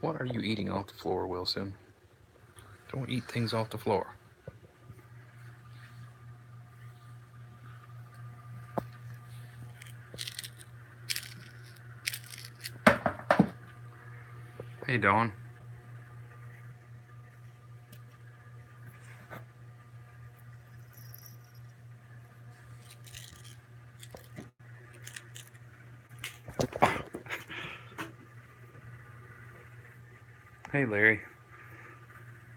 What are you eating off the floor, Wilson? Don't eat things off the floor. Hey, Dawn. Hey, Larry.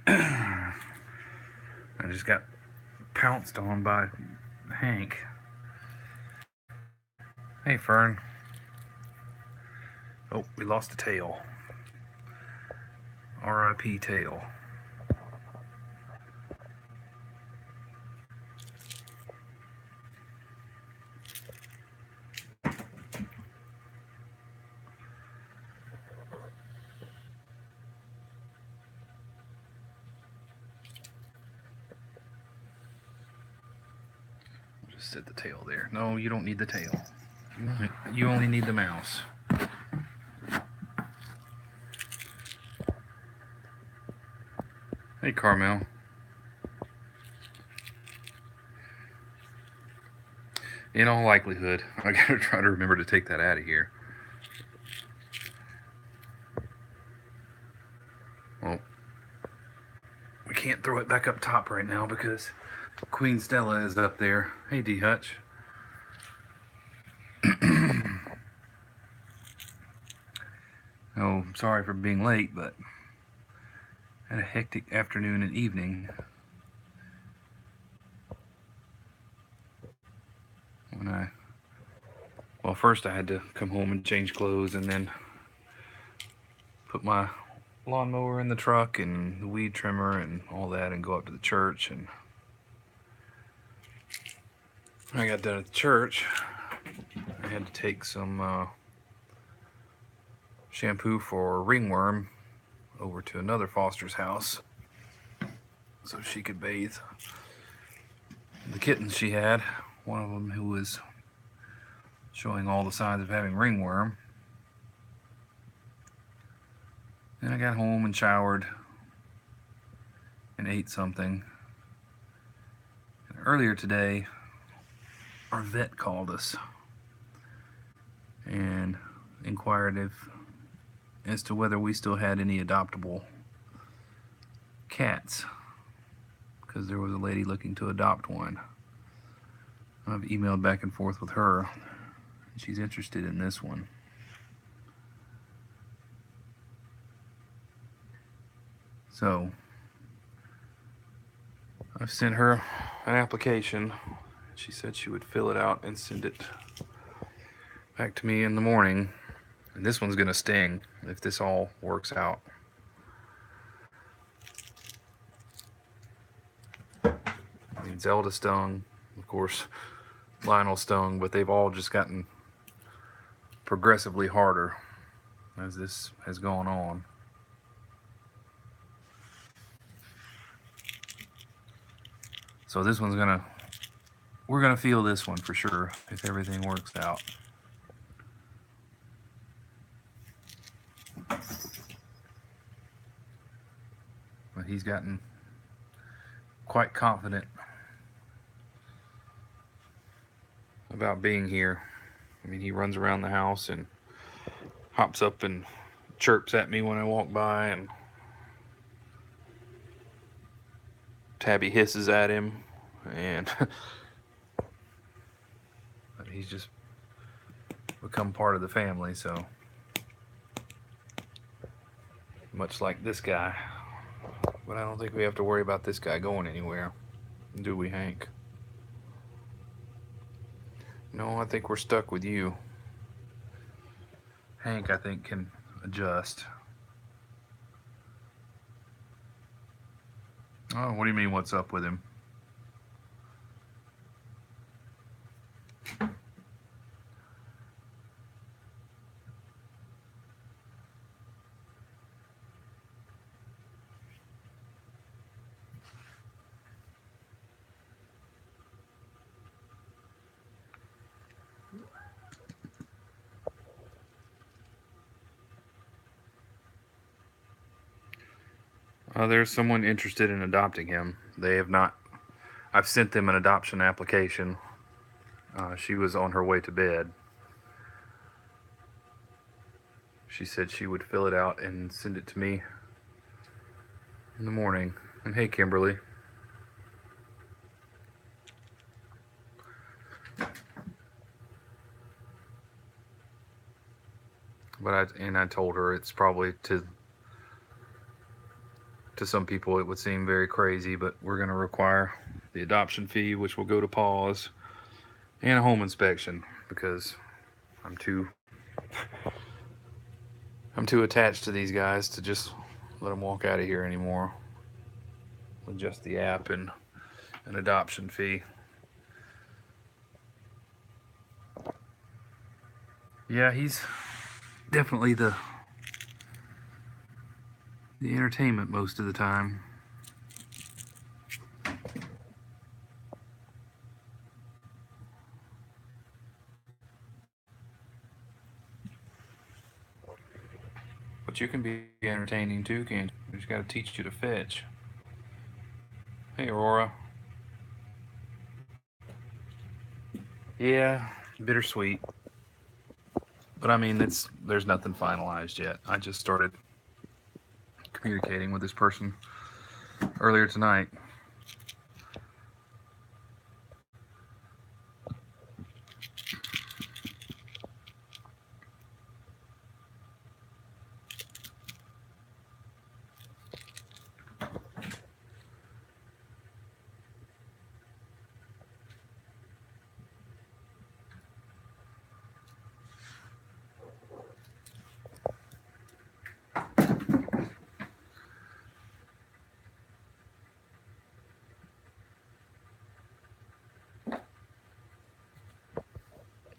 I just got pounced on by Hank. Hey, Fern. Oh, we lost a tail. R.I.P. tail. Just set the tail there. No, you don't need the tail. You only need the mouse. Hey, Carmel. In all likelihood, I gotta try to remember to take that out of here. Well, we can't throw it back up top right now because Queen Stella is up there. Hey, D Hutch. Oh, sorry for being late, but I had a hectic afternoon and evening. Well, first I had to come home and change clothes and then put my lawnmower in the truck and the weed trimmer and all that and go up to the church. And when I got done at the church, I had to take some shampoo for ringworm over to another foster's house so she could bathe the kittens she had. One of them who was showing all the signs of having ringworm. Then I got home and showered and ate something. And earlier today, our vet called us and inquired as to whether we still had any adoptable cats, because there was a lady looking to adopt one. I've emailed back and forth with her. She's interested in this one. So I've sent her an application. She said she would fill it out and send it back to me in the morning. And this one's gonna sting if this all works out. I mean, Zelda stung, of course, Lionel stung, but they've all just gotten progressively harder as this has gone on. So this one's we're gonna feel this one for sure if everything works out. But he's gotten quite confident about being here. I mean, he runs around the house and hops up and chirps at me when I walk by, and Tabby hisses at him, and but he's just become part of the family. So much like this guy, but I don't think we have to worry about this guy going anywhere, do we, Hank? No, I think we're stuck with you. Hank, I think, can adjust. Oh, what do you mean, what's up with him? There's someone interested in adopting him. They have not. I've sent them an adoption application. She was on her way to bed. She said she would fill it out and send it to me in the morning. And hey, Kimberly. But I told her it's probably to some people it would seem very crazy, but we're going to require the adoption fee, which will go to pause, and a home inspection, because I'm too attached to these guys to just let them walk out of here anymore with just the app and an adoption fee. Yeah, he's definitely the entertainment most of the time. But you can be entertaining too, can't you? We just got to teach you to fetch. Hey, Aurora. Yeah, bittersweet. But I mean, there's nothing finalized yet. I just started communicating with this person earlier tonight.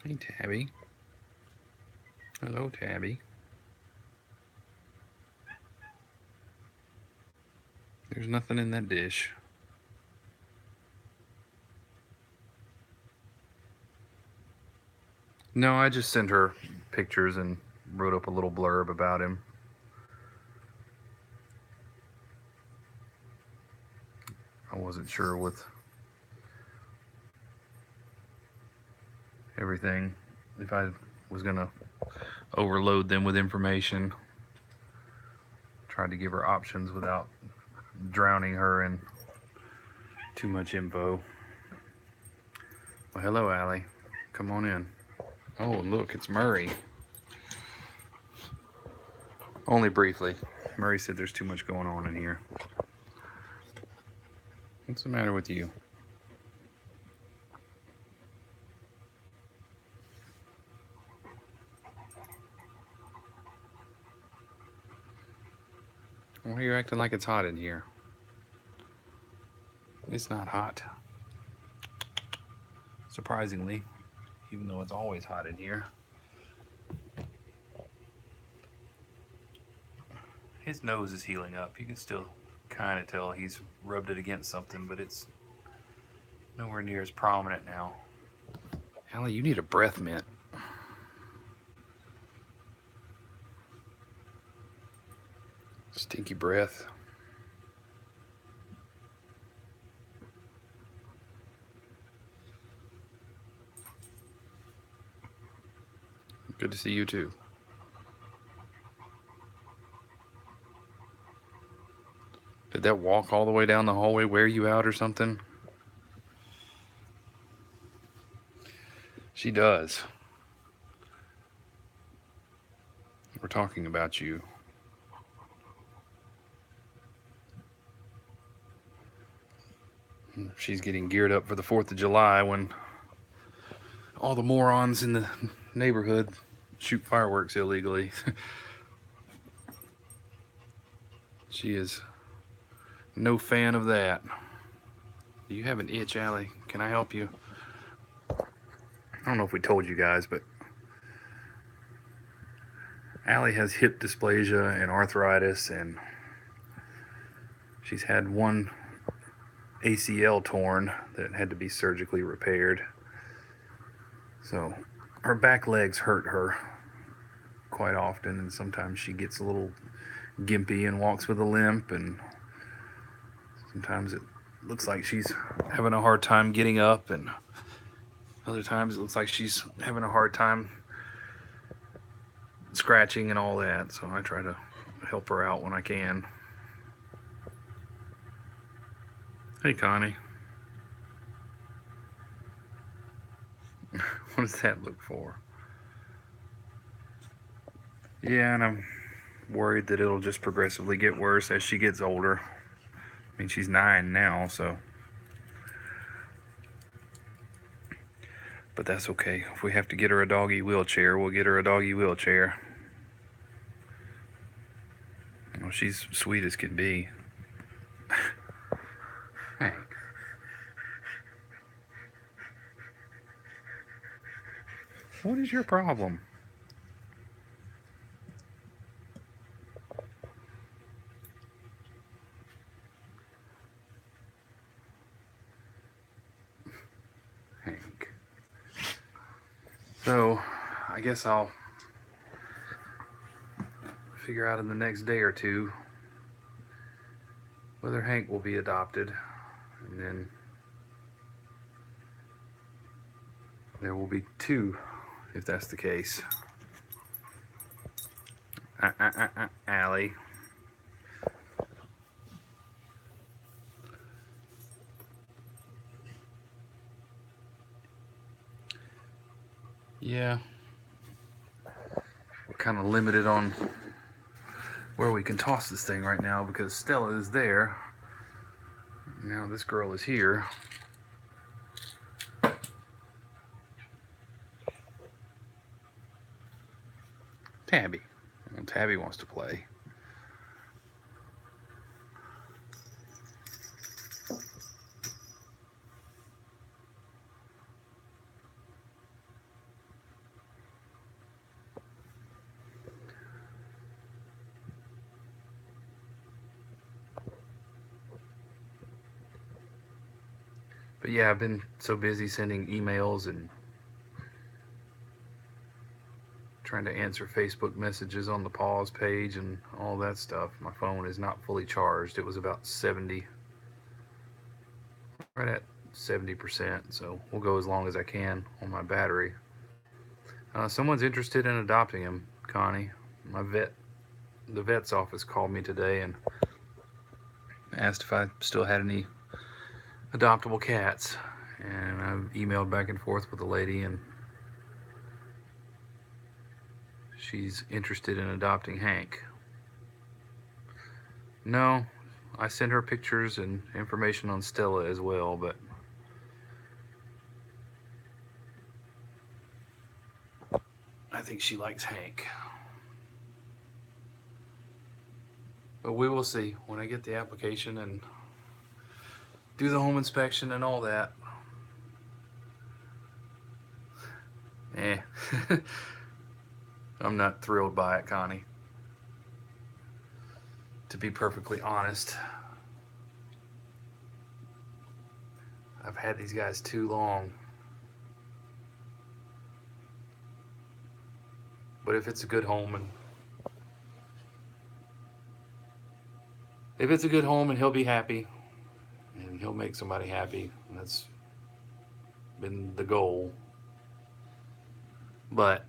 Hey, Tabby. Hello, Tabby. There's nothing in that dish. No, I just sent her pictures and wrote up a little blurb about him. I wasn't sure with everything if I was gonna overload them with information. Tried to give her options without drowning her in too much info. Well, hello, Allie. Come on in. Oh, look, it's Murray. Only briefly. Murray said there's too much going on in here. What's the matter with you? Why are you acting like it's hot in here? It's not hot. Surprisingly, even though it's always hot in here. His nose is healing up. You can still kind of tell he's rubbed it against something, but it's nowhere near as prominent now. Allie, you need a breath mint. Stinky breath. Good to see you too. Did that walk all the way down the hallway wear you out or something? She does. We're talking about you. She's getting geared up for the 4th of July when all the morons in the neighborhood shoot fireworks illegally. She is no fan of that. You have an itch, Allie. Can I help you? I don't know if we told you guys, but Allie has hip dysplasia and arthritis, and she's had one ACL torn that had to be surgically repaired. So her back legs hurt her quite often, and sometimes she gets a little gimpy and walks with a limp, and Sometimes it looks like she's having a hard time getting up, and other times it looks like she's having a hard time scratching and all that. So I try to help her out when I can. Hey, Connie. What does that look for? Yeah, and I'm worried that it'll just progressively get worse as she gets older. I mean, she's 9 now, so. But that's okay. If we have to get her a doggy wheelchair, we'll get her a doggy wheelchair. Well, she's sweet as can be. Hey. What is your problem? Hank. So, I guess I'll figure out in the next day or two whether Hank will be adopted, and then there will be 2 if that's the case. Allie. Yeah. We're kind of limited on where we can toss this thing right now because Stella is there. Now this girl is here. Tabby. Well, Tabby wants to play. But yeah, I've been so busy sending emails and trying to answer Facebook messages on the pause page and all that stuff. My phone is not fully charged. It was about 70, right at 70%, so we'll go as long as I can on my battery. Someone's interested in adopting him, Connie. The vet's office called me today and asked if I still had any adoptable cats, and I've emailed back and forth with the lady, and she's interested in adopting Hank. No, I sent her pictures and information on Stella as well, but I think she likes Hank. But we will see when I get the application and do the home inspection and all that. I'm not thrilled by it, Connie. To be perfectly honest, I've had these guys too long. But if it's a good home and he'll be happy and he'll make somebody happy, and that's been the goal. But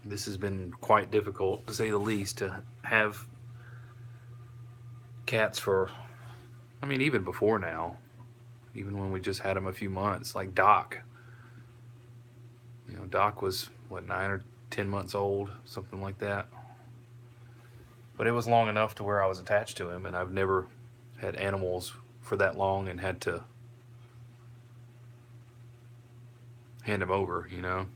this has been quite difficult, to say the least, to have cats for, I mean, even before now, even when we just had them a few months, like Doc. You know, Doc was, what, 9 or 10 months old, something like that. But it was long enough to where I was attached to him, and I've never had animals for that long and had to hand him over, you know.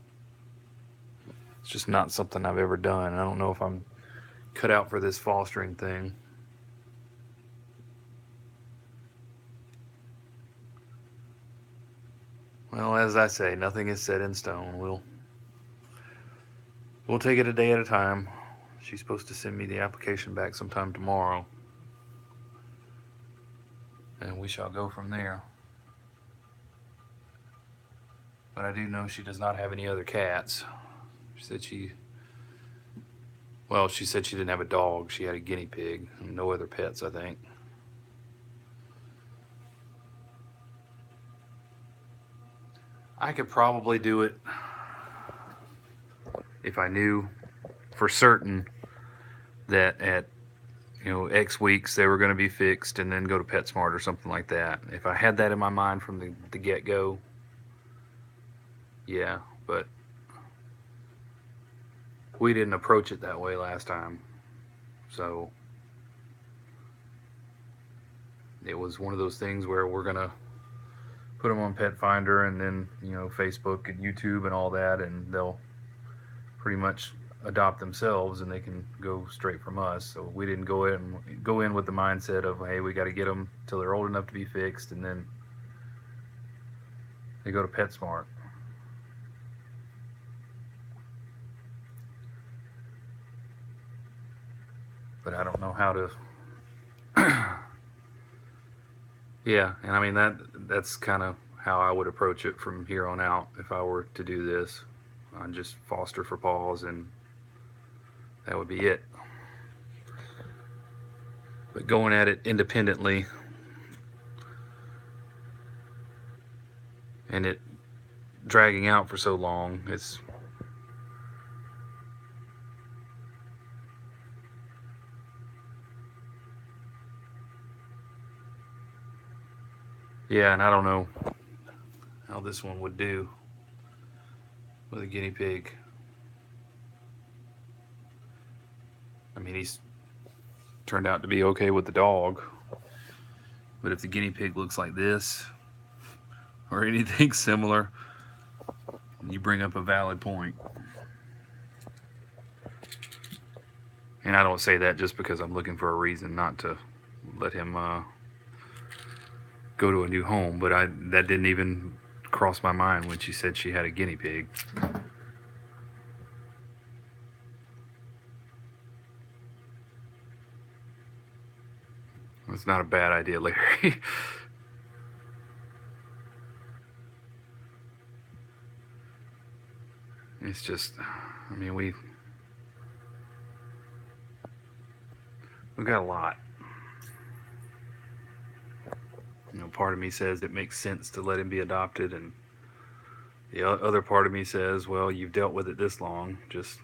It's just not something I've ever done. I don't know if I'm cut out for this fostering thing. Well, as I say, nothing is set in stone. We'll take it a day at a time. She's supposed to send me the application back sometime tomorrow, and we shall go from there. But I do know she does not have any other cats. She said she Well, she said she didn't have a dog. She had a guinea pig. And no other pets, I think. I could probably do it if I knew for certain that at X weeks they were going to be fixed and then go to PetSmart or something like that. If I had that in my mind from the get-go, yeah, but we didn't approach it that way last time. So it was one of those things where we're going to put them on Pet Finder and then, Facebook and YouTube and all that, and they'll pretty much adopt themselves and they can go straight from us. So we didn't go in with the mindset of, hey, we got to get them till they're old enough to be fixed and then they go to PetSmart. But I don't know how to yeah, and I mean that's kind of how I would approach it from here on out if I were to do this. I'd just foster for paws and that would be it. But going at it independently and it dragging out for so long, it's yeah, and I don't know how this one would do with a guinea pig. I mean, he's turned out to be okay with the dog, but if the guinea pig looks like this or anything similar, you bring up a valid point. And I don't say that just because I'm looking for a reason not to let him go to a new home, but that didn't even cross my mind when she said she had a guinea pig. It's not a bad idea, Larry. It's just, I mean, we've got a lot. Part of me says it makes sense to let him be adopted, and the other part of me says, well, you've dealt with it this long, just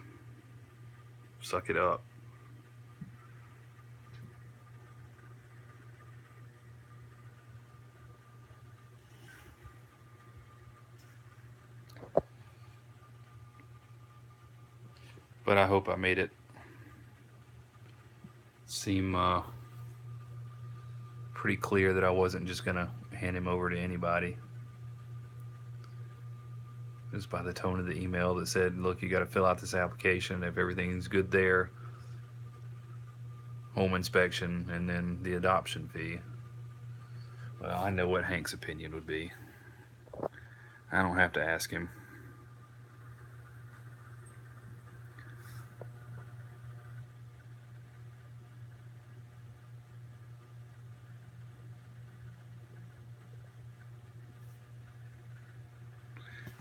suck it up. But I hope I made it seem pretty clear that I wasn't just going to hand him over to anybody. Just by the tone of the email that said, look, you got to fill out this application. If everything's good there, home inspection, and then the adoption fee. Well, I know what Hank's opinion would be. I don't have to ask him.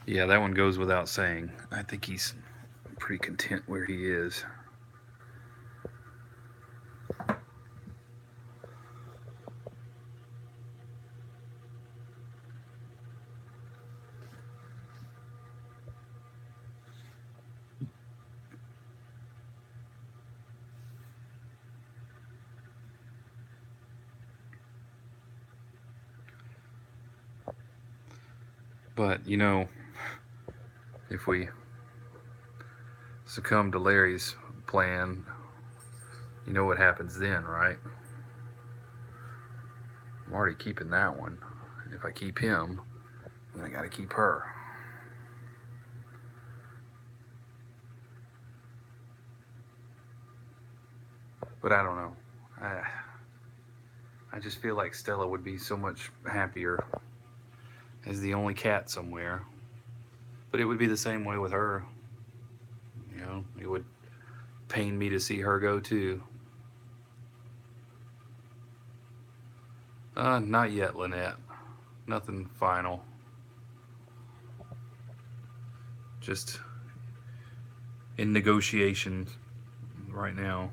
Yeah, that one goes without saying. I think he's pretty content where he is. But, if we succumb to Larry's plan, you know what happens then, right? I'm already keeping that one. If I keep him, then I gotta keep her. But I don't know. I just feel like Stella would be so much happier as the only cat somewhere. But it would be the same way with her. It would pain me to see her go too. Not yet, Lynette. Nothing final. Just in negotiations right now.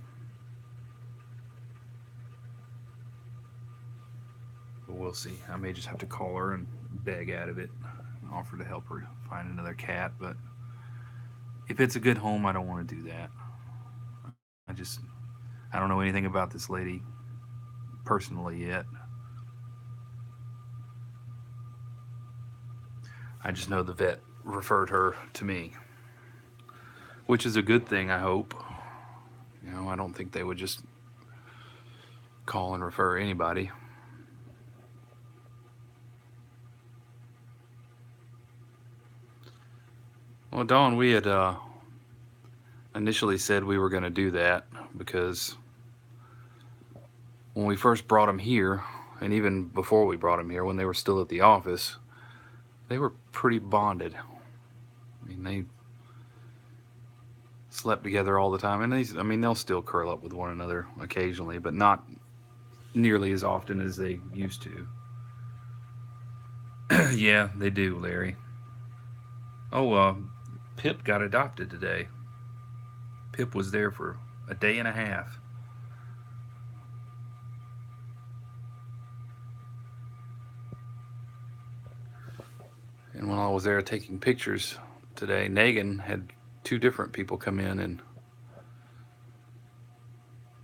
But we'll see. I may just have to call her and beg out of it, offer to help her find another cat. But if it's a good home, I don't want to do that. I don't know anything about this lady personally yet. I just know the vet referred her to me, which is a good thing, I hope. I don't think they would just call and refer anybody. Well, Dawn, we had initially said we were going to do that because when we first brought them here, and even before we brought them here, when they were still at the office, they were pretty bonded. I mean, they slept together all the time, and they'll still curl up with one another occasionally, but not nearly as often as they used to. Yeah, they do, Larry. Oh, Pip got adopted today. Pip was there for a day and a half. And while I was there taking pictures today, Negan had 2 different people come in and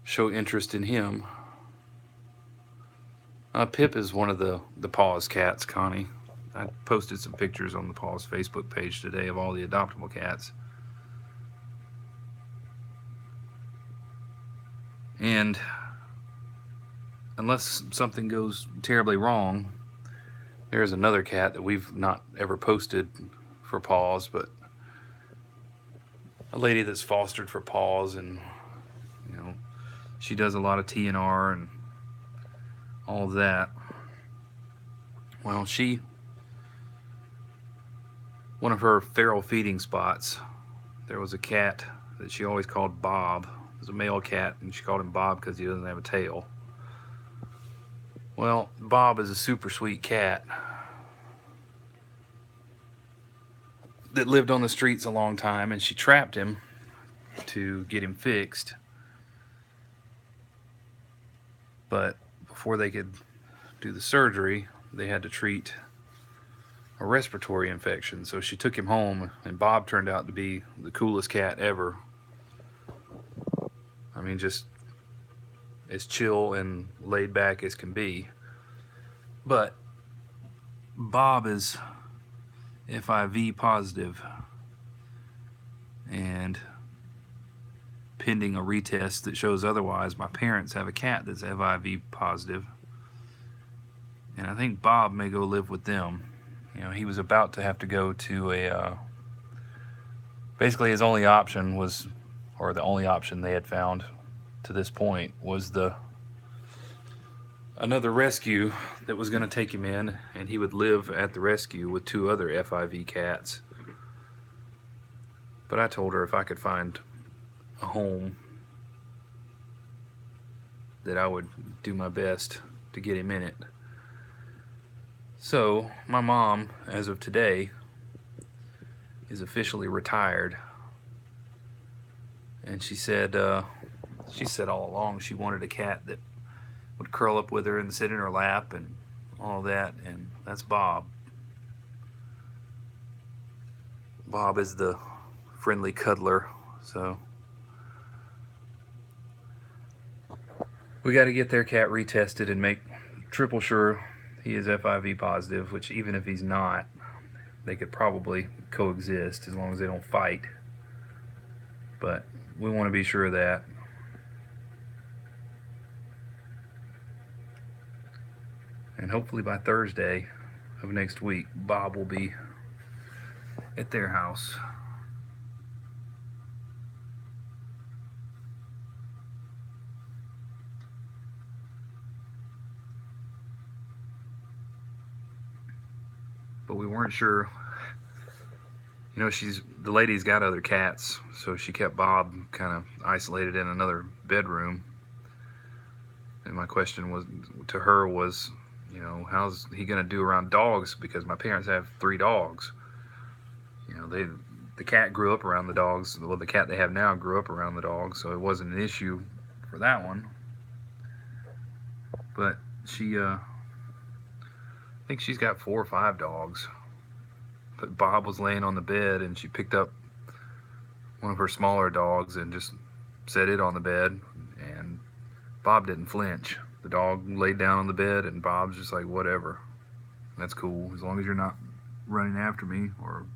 show interest in him. Pip is one of the Paws cats, Connie. I posted some pictures on the Paws Facebook page today of all the adoptable cats. And unless something goes terribly wrong, there's another cat that we've not ever posted for Paws, but a lady that's fostered for Paws, and she does a lot of TNR and all of that. Well, one of her feral feeding spots, there was a cat that she always called Bob. It was a male cat, and she called him Bob because he doesn't have a tail. Well, Bob is a super sweet cat that lived on the streets a long time, and she trapped him to get him fixed. But before they could do the surgery, they had to treat a respiratory infection. So she took him home, and Bob turned out to be the coolest cat ever. I mean, just as chill and laid back as can be. But Bob is FIV positive, and pending a retest that shows otherwise, my parents have a cat that's FIV positive, and I think Bob may go live with them. He was about to have to go to basically his only option was, or the only option they had found to this point, was another rescue that was going to take him in, and he would live at the rescue with 2 other FIV cats. But I told her if I could find a home, that I would do my best to get him in it. So my mom, as of today, is officially retired, and she said all along she wanted a cat that would curl up with her and sit in her lap and all that, and that's Bob. Bob is the friendly cuddler, so we got to get their cat retested and make triple sure he is FIV positive, which even if he's not, they could probably coexist as long as they don't fight. But we want to be sure of that. And hopefully by Thursday of next week, Bob will be at their house. But we weren't sure. The lady's got other cats, so she kept Bob kind of isolated in another bedroom. And my question to her was, how's he going to do around dogs? Because my parents have 3 dogs. the cat grew up around the dogs. Well, the cat they have now grew up around the dogs, so it wasn't an issue for that one. But she, I think she's got 4 or 5 dogs. But Bob was laying on the bed, and she picked up one of her smaller dogs and just set it on the bed, and Bob didn't flinch. The dog laid down on the bed, and Bob's just like, whatever. That's cool. As long as you're not running after me or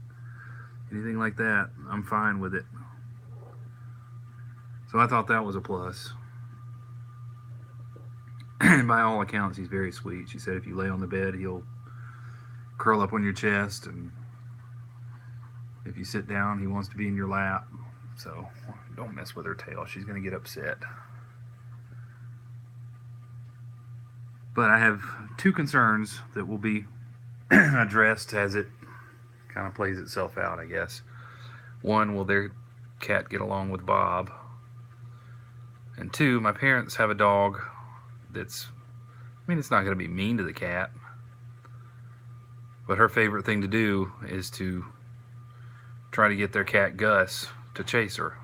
anything like that, I'm fine with it. So I thought that was a plus. And by all accounts, he's very sweet. She said if you lay on the bed, he'll curl up on your chest, and if you sit down, he wants to be in your lap. So don't mess with her tail. She's going to get upset. But I have 2 concerns that will be addressed as it kind of plays itself out, I guess. One, will their cat get along with Bob? And 2, my parents have a dog that's, I mean, it's not going to be mean to the cat, but her favorite thing to do is to try to get their cat Gus to chase her.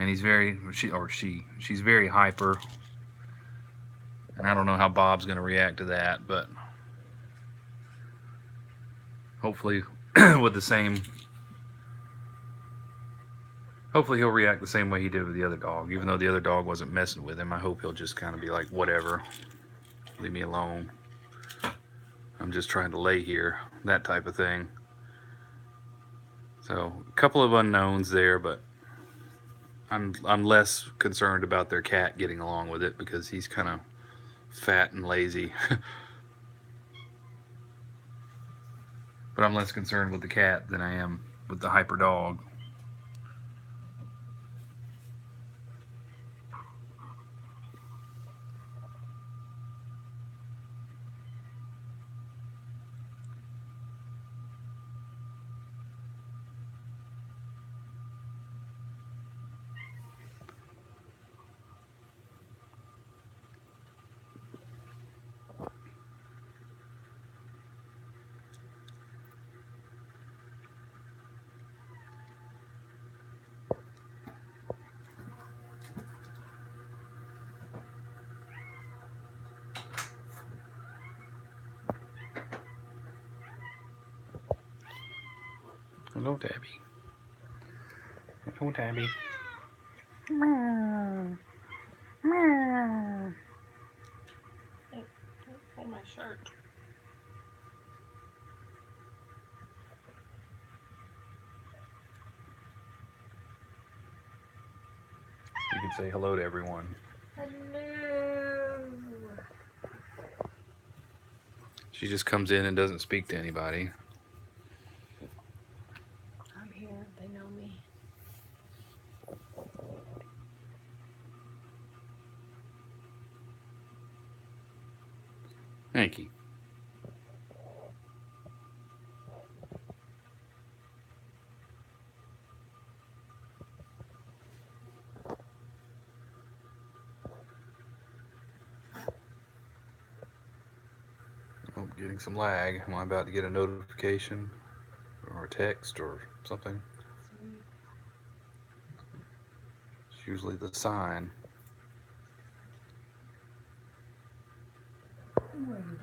And he's very, she's very hyper. And I don't know how Bob's going to react to that, but hopefully with the same, hopefully he'll react the same way he did with the other dog. Even though the other dog wasn't messing with him, I hope he'll just kind of be like, whatever, leave me alone. I'm just trying to lay here, that type of thing. So a couple of unknowns there, but I'm less concerned about their cat getting along with it because he's kind of fat and lazy. But I'm less concerned with the cat than I am with the hyper dog. Hello, Tabby. Hello, Tabby. Meow. Meow. Hey, don't pull my shirt. You can say hello to everyone. Hello. She just comes in and doesn't speak to anybody. I'm here. They know me. Thank you. Oh, getting some lag. Am I about to get a notification or a text or something? It's usually the sign. What are you doing,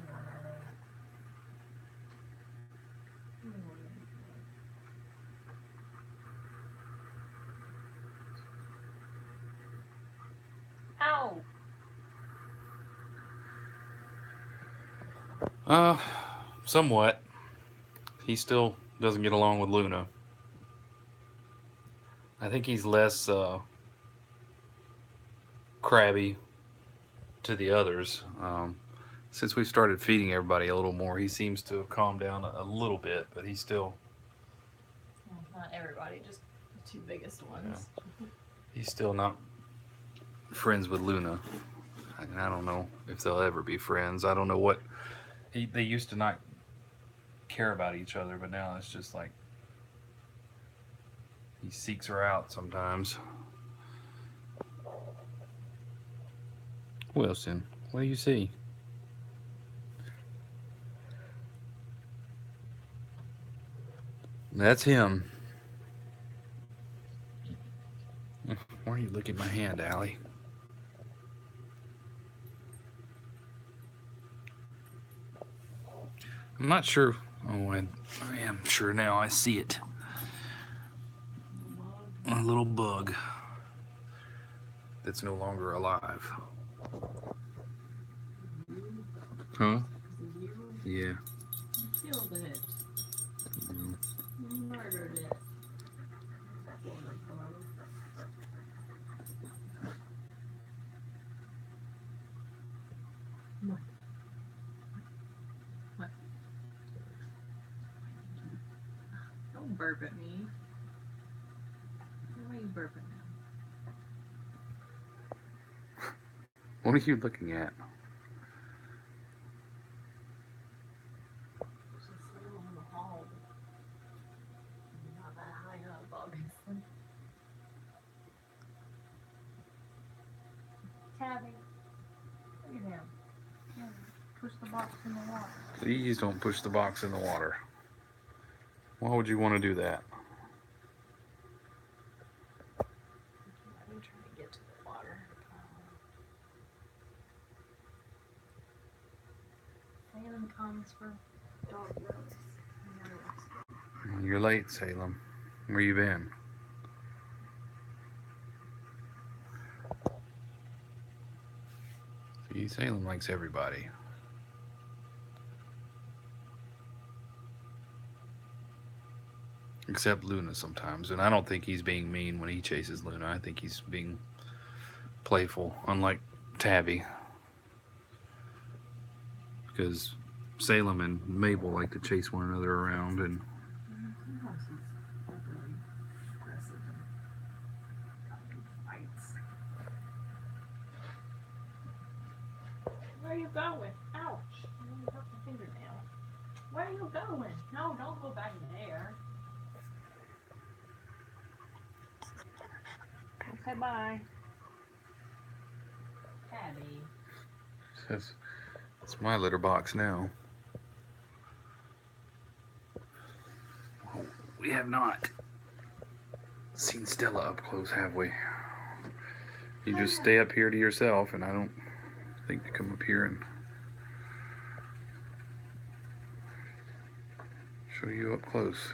Ow! Somewhat. He still doesn't get along with Luna. I think he's less crabby to the others. Since we've started feeding everybody a little more, he seems to have calmed down a little bit, but he's still... Well, not everybody, just the 2 biggest ones. Yeah. He's still not friends with Luna. And I don't know if they'll ever be friends. I don't know what... They used to not care about each other, but now it's just like... He seeks her out sometimes. Wilson, what do you see? That's him. Why are you looking at my hand, Allie? I'm not sure. Oh, I am sure now. I see it. A little bug that's no longer alive. Huh? Yeah. You killed it. You murdered it. What? What? Don't burp at me. Why are you burping now? What are you looking at? She's still in the hall. Not that high up, obviously. Tabby, look at him. Yeah, push the box in the water. Please don't push the box in the water. Why would you want to do that? I'm trying to get to the water. Salem comes for dog roast. You're late, Salem. Where you been? See, Salem likes everybody. Except Luna sometimes. And I don't think he's being mean when he chases Luna. I think he's being playful, unlike Tabby. Because Salem and Mabel like to chase one another around, and where are you going? Ouch! You hurt my fingernail. Where are you going? No, don't go back in there. Okay, bye. Tabby. says, it's my litter box now. We have not seen Stella up close, have we? You just stay up here to yourself, and I don't think to come up here and show you up close.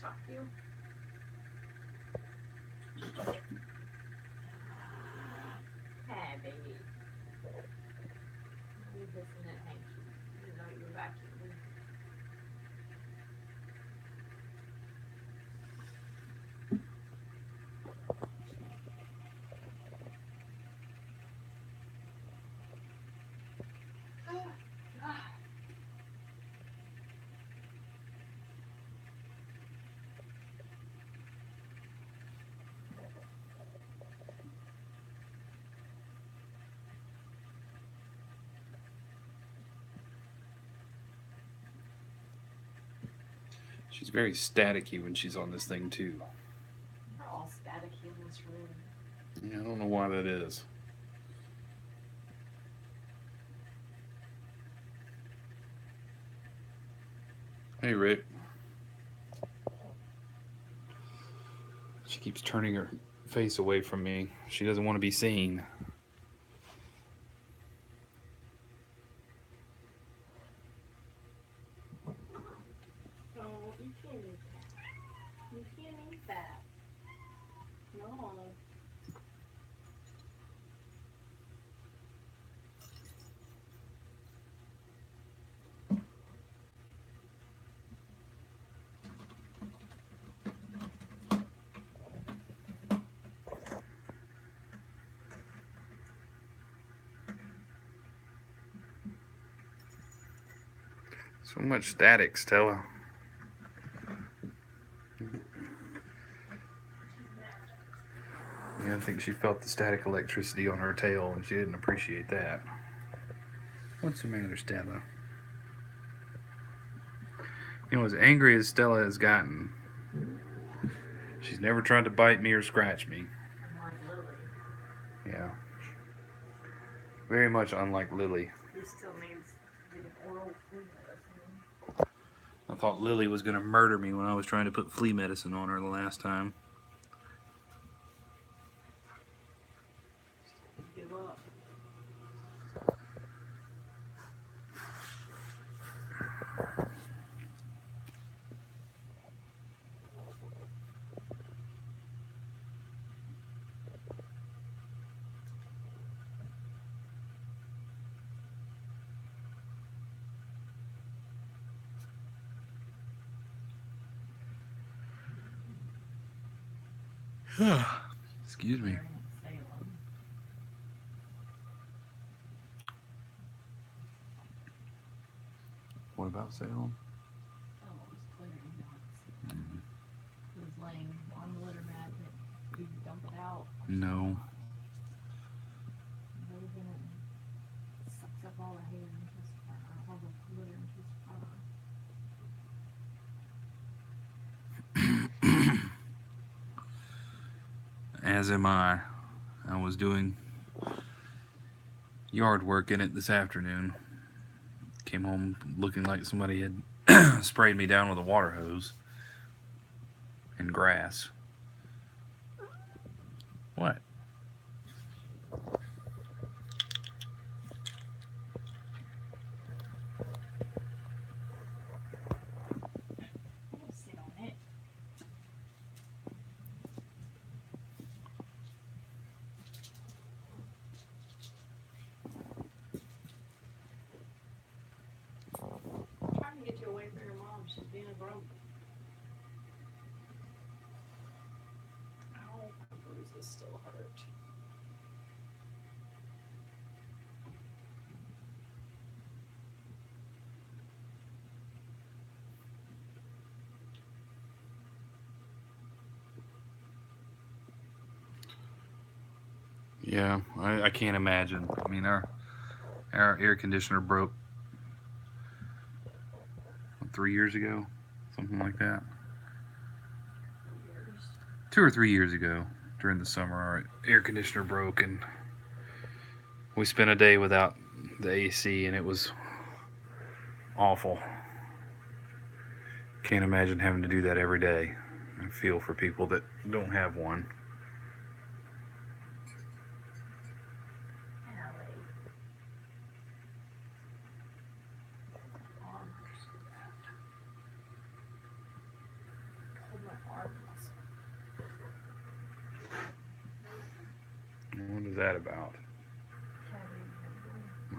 Shock you? Tabby. Leave this in that hanky. You know you're vacuuming. She's very staticky when she's on this thing too. We're all staticky in this room. Yeah, I don't know why that is. Hey, Rick. She keeps turning her face away from me. She doesn't want to be seen. Oh, you can't eat that. You can't eat that. No. So much static, Stella. Yeah, I think she felt the static electricity on her tail and she didn't appreciate that. What's the matter, Stella? You know, as angry as Stella has gotten, she's never tried to bite me or scratch me. Unlike Lily. Yeah. Very much unlike Lily. He still needs getting oral food medicine. I thought Lily was going to murder me when I was trying to put flea medicine on her the last time. Give up. Excuse me. What about Salem? Oh, it was clearing once. He was laying on the litter mat. Did you dump it out? No. Moving it and sucks up all the hair into his fur, all the litter into his fur. As am I. I was doing yard work in it this afternoon. Came home looking like somebody had sprayed me down with a water hose and grass. What? Sit on it. Trying to get you away from your mom. She's being a broke. Ow, my bruises still hurt. Yeah, I can't imagine. I mean, our air conditioner broke 3 years ago, something like that. 2 or 3 years ago, during the summer, our air conditioner broke, and we spent a day without the AC, and it was awful. Can't imagine having to do that every day. I feel for people that don't have one. What is that about? Oh.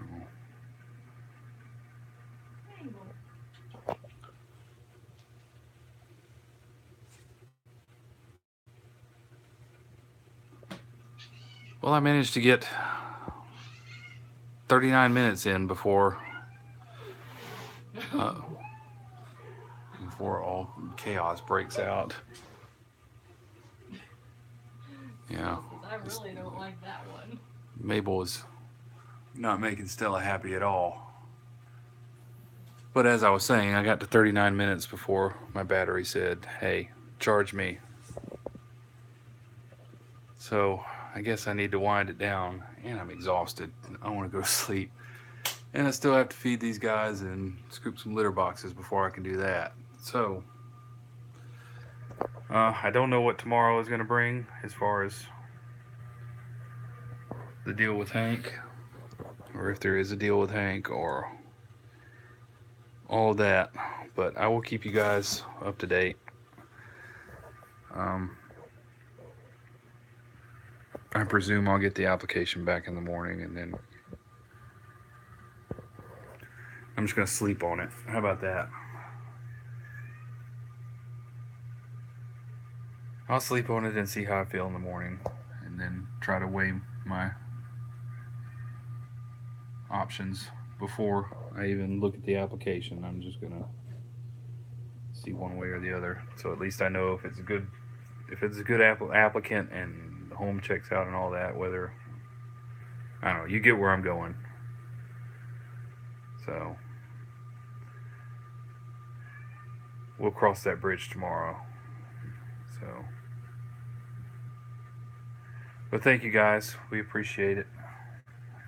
Well, I managed to get 39 minutes in before all chaos breaks out. Yeah. I really don't like that one. Mabel is not making Stella happy at all. But as I was saying, I got to 39 minutes before my battery said, hey, charge me. So I guess I need to wind it down, and I'm exhausted. I want to go to sleep. And I still have to feed these guys and scoop some litter boxes before I can do that. So I don't know what tomorrow is going to bring as far as the deal with Hank, or if there is a deal with Hank, or all that. But I will keep you guys up to date. I presume I'll get the application back in the morning, and then I'm just going to sleep on it. How about that? I'll sleep on it and see how I feel in the morning, and then try to weigh my options before I even look at the application. I'm just gonna see one way or the other, so at least I know if it's a good applicant and the home checks out and all that. Whether I don't know, you get where I'm going. So we'll cross that bridge tomorrow. So, but thank you guys. We appreciate it,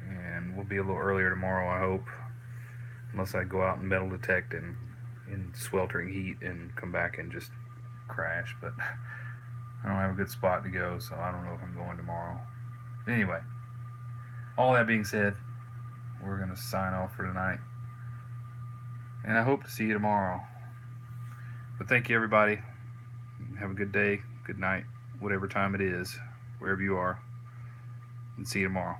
and we'll be a little earlier tomorrow, I hope. Unless I go out and metal detect and in sweltering heat and come back and just crash. But I don't have a good spot to go, so I don't know if I'm going tomorrow. Anyway, all that being said, we're going to sign off for tonight. And I hope to see you tomorrow. But thank you, everybody. Have a good day, good night, whatever time it is, wherever you are. And see you tomorrow.